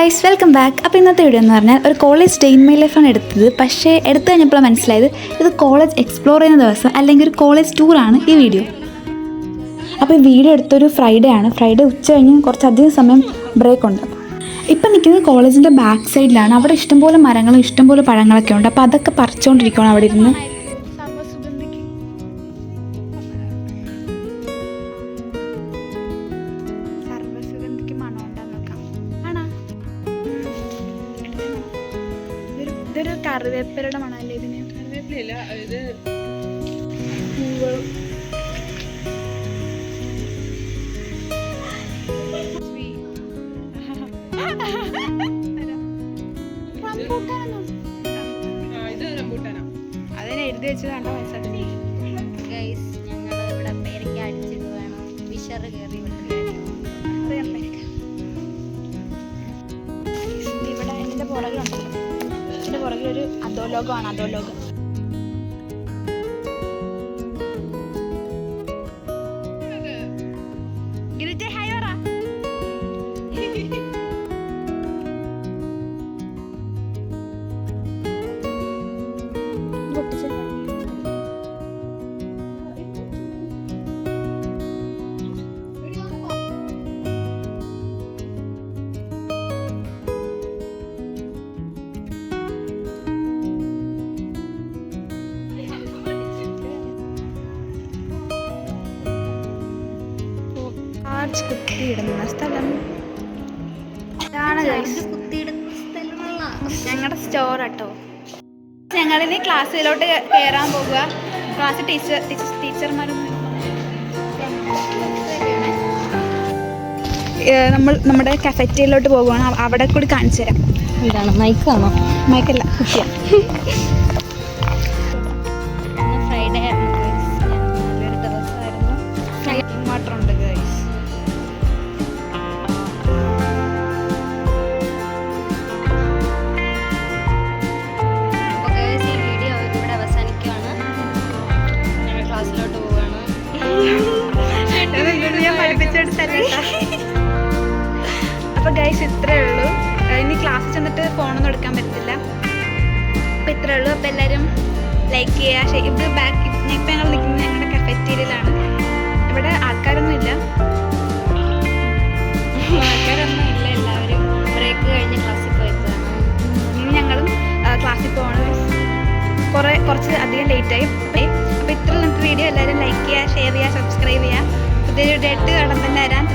Guys welcome back. അപ്പോൾ ഇന്നത്തെ video എന്ന് പറഞ്ഞാൽ ഒരു കോളേജ് ഡേ ഇൻ മൈ ലൈഫാണ് എടുത്തത്. പക്ഷേ എടുത്തു കഴിഞ്ഞപ്പോൾ മനസ്സിലായത് ഇത് കോളേജ് എക്സ്പ്ലോർ ചെയ്യുന്ന ദിവസം അല്ലെങ്കിൽ ഒരു കോളേജ് ടൂറാണ് ഈ വീഡിയോ. അപ്പോൾ ഈ വീഡിയോ എടുത്തൊരു ഫ്രൈഡേ ആണ്. ഫ്രൈഡേ ഉച്ച കഴിഞ്ഞ് കുറച്ചധികം സമയം ബ്രേക്ക് ഉണ്ട്. ഇപ്പം നിൽക്കുന്നത് കോളേജിൻ്റെ ബാക്ക് സൈഡിലാണ്. അവിടെ ഇഷ്ടംപോലെ മരങ്ങളും ഇഷ്ടംപോലെ പഴങ്ങളൊക്കെ ഉണ്ട്. അപ്പോൾ അതൊക്കെ പറിച്ചുകൊണ്ടിരിക്കുകയാണ് അവിടെ ഇരുന്ന്. ഇതൊരു കറിവേപ്പിലയുടെ മണമല്ലേ ഇതിന്? കറിവേപ്പിലല്ല, ഇത് അതിനെ എഴുതി വെച്ചതാണോ? ഗൈസ്, ഞങ്ങൾ ഇവിടെ പേരയ്ക്ക അടിച്ചിട്ട് വേണം വിഷർ കയറി ഇവിടെ ഇതിൻ്റെ പുറകിലുണ്ടല്ലോ, ഇതിൻ്റെ പുറകിലൊരു അധോലോകമാണ്. അധോലോകം കുത്തിയിടുന്ന സ്ഥലം ഇതാണ് ഞങ്ങളുടെ സ്റ്റോർ കേട്ടോ. ഞങ്ങളിനി ക്ലാസ്സിലോട്ട് കയറാൻ പോകുക. ക്ലാസ് ടീച്ചർമാരും നമ്മൾ നമ്മുടെ കഫറ്റേരിയയിലോട്ട് പോകുകയാണ്. അവിടെ കൂടി കാണിച്ചു തരാം. എന്താണ് മൈക്കാണോ? മൈക്കല്ല, കുട്ടിയാണ്. ഫ്രൈഡേ ആയിരുന്നു, നല്ലൊരു ദിവസമായിരുന്നു. വാട്ടർ ഉണ്ട് ഗൈസ്. അപ്പോൾ ഗൈസ് ഇത്രയേ ഉള്ളൂ. ഇനി ക്ലാസ്സിൽ ചെന്നിട്ട് ഫോണൊന്നും എടുക്കാൻ പറ്റില്ല. അപ്പോൾ ഇത്രയേ ഉള്ളൂ. അപ്പോൾ എല്ലാവരും ലൈക്ക് ചെയ്യുക. ഇത് ബാക്ക് ഇപ്പം ഞങ്ങൾ നിൽക്കുന്നത് ഞങ്ങളുടെ കഫറ്റേരിയയിലാണ്. ഇവിടെ ആൾക്കാരൊന്നും ഇല്ല. എല്ലാവരും ബ്രേക്ക് കഴിഞ്ഞ് ക്ലാസ്സിൽ പോയതാണ്. ഇനി ഞങ്ങളും ക്ലാസ്സിൽ പോകണം. കുറച്ച് അധികം ലേറ്റായി. അപ്പോൾ ഇത്ര നമുക്ക് വീഡിയോ എല്ലാവരും ലൈക്ക് ചെയ്യുക, ഷെയർ ചെയ്യുക, സബ്സ്ക്രൈബ് ചെയ്യുക. പുതിയൊരു ഡേറ്റ് കടം തന്നെ വരാൻ.